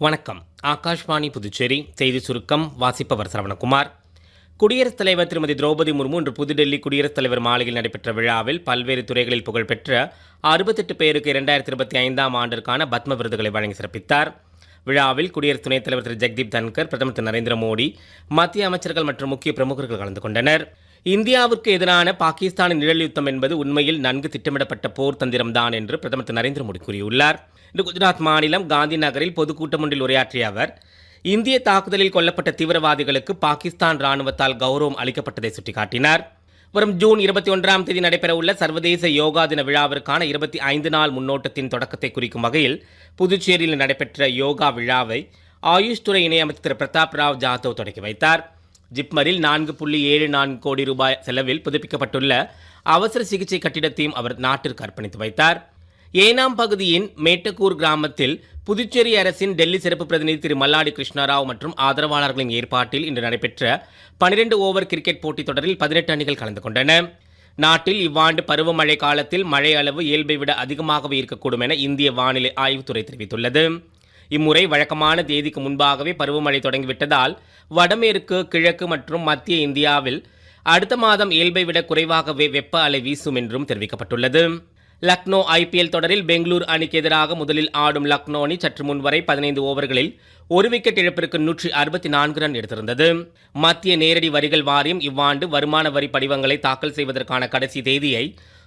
வணக்கம். ஆகாஷ்வாணி புதுச்சேரி செய்தி சுருக்கம் வாசிப்பவர் சரவணகுமார். குடியரசுத் தலைவர் திருமதி திரௌபதி முர்மு இன்று புதுடெல்லி குடியரசுத் தலைவர் மாளிகையில் நடைபெற்ற விழாவில் பல்வேறு துறைகளில் புகழ்பெற்ற 68 பேருக்கு 2025ஆம் ஆண்டிற்கான பத்ம விருதுகளை வழங்கி சிறப்பித்தார். விழாவில் குடியரசு துணைத் தலைவர் திரு ஜெக்தீப் தன்கர், பிரதமர் திரு நரேந்திர மோடி, மத்திய அமைச்சர்கள் மற்றும் முக்கிய பிரமுகர்கள் கலந்து கொண்டனர். இந்தியாவிற்கு எதிரான பாகிஸ்தானின் நிழல் யுத்தம் என்பது உண்மையில் நன்கு திட்டமிடப்பட்ட போர் தந்திரம்தான் என்று பிரதமர் திரு நரேந்திர மோடி கூறியுள்ளார். இன்று குஜராத் மாநிலம் காந்தி நகரில் பொதுக்கூட்டம் ஒன்றில் உரையாற்றிய அவர், இந்திய தாக்குதலில் கொல்லப்பட்ட தீவிரவாதிகளுக்கு பாகிஸ்தான் ராணுவத்தால் கௌரவம் அளிக்கப்பட்டதை சுட்டிக்காட்டினார். வரும் ஜூன் 21ஆம் தேதி நடைபெறவுள்ள சர்வதேச யோகா தின விழாவிற்கான 25 நாள் முன்னோட்டத்தின் தொடக்கத்தை குறிக்கும் வகையில் புதுச்சேரியில் நடைபெற்ற யோகா விழாவை ஆயுஷ் துறை இணையமைச்சர் திரு பிரதாப் ராவ் ஜாதவ் தொடங்கி வைத்தார். ஜிப்மரில் 4.74 கோடி ரூபாய் செலவில் புதுப்பிக்கப்பட்டுள்ள அவசர சிகிச்சை கட்டிடத்தையும் அவர் நாட்டிற்கு அர்ப்பணித்து வைத்தார். ஏனாம் பகுதியின் மேட்டக்கூர் கிராமத்தில் புதுச்சேரி அரசின் டெல்லி சிறப்பு பிரதிநிதி திரு மல்லாடி கிருஷ்ணராவ் மற்றும் ஆதரவாளர்களின் ஏற்பாட்டில் இன்று நடைபெற்ற 12 ஓவர் கிரிக்கெட் போட்டித் தொடரில் 18 அணிகள் கலந்து கொண்டன. நாட்டில் இவ்வாண்டு பருவமழை காலத்தில் மழை அளவு இயல்பை விட அதிகமாகவே இருக்கக்கூடும் என இந்திய வானிலை ஆய்வுத்துறை தெரிவித்துள்ளது. இம்முறை வழக்கமான தேதிக்கு முன்பாகவே பருவமழை தொடங்கிவிட்டதால் வடமேற்கு, கிழக்கு மற்றும் மத்திய இந்தியாவில் அடுத்த மாதம் இயல்பை விட குறைவாகவே வெப்ப அலை வீசும் என்றும் தெரிவிக்கப்பட்டுள்ளது. லக்னோ IPL தொடரில் பெங்களூர் அணிக்கு எதிராக முதலில் ஆடும் லக்னோ அணி சற்று முன்வரை 15 ஓவர்களில் ஒரு விக்கெட் இழப்பிற்கு 164 ரன் எடுத்திருந்தது. மத்திய நேரடி வரிகள் வாரியம் இவ்வாண்டு வருமான வரி படிவங்களை தாக்கல் செய்வதற்கான கடைசி தேதியை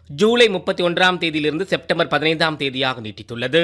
ஜூலை 31ஆம் தேதியிலிருந்து செப்டம்பர் 15ஆம் தேதியாக நீட்டித்துள்ளது.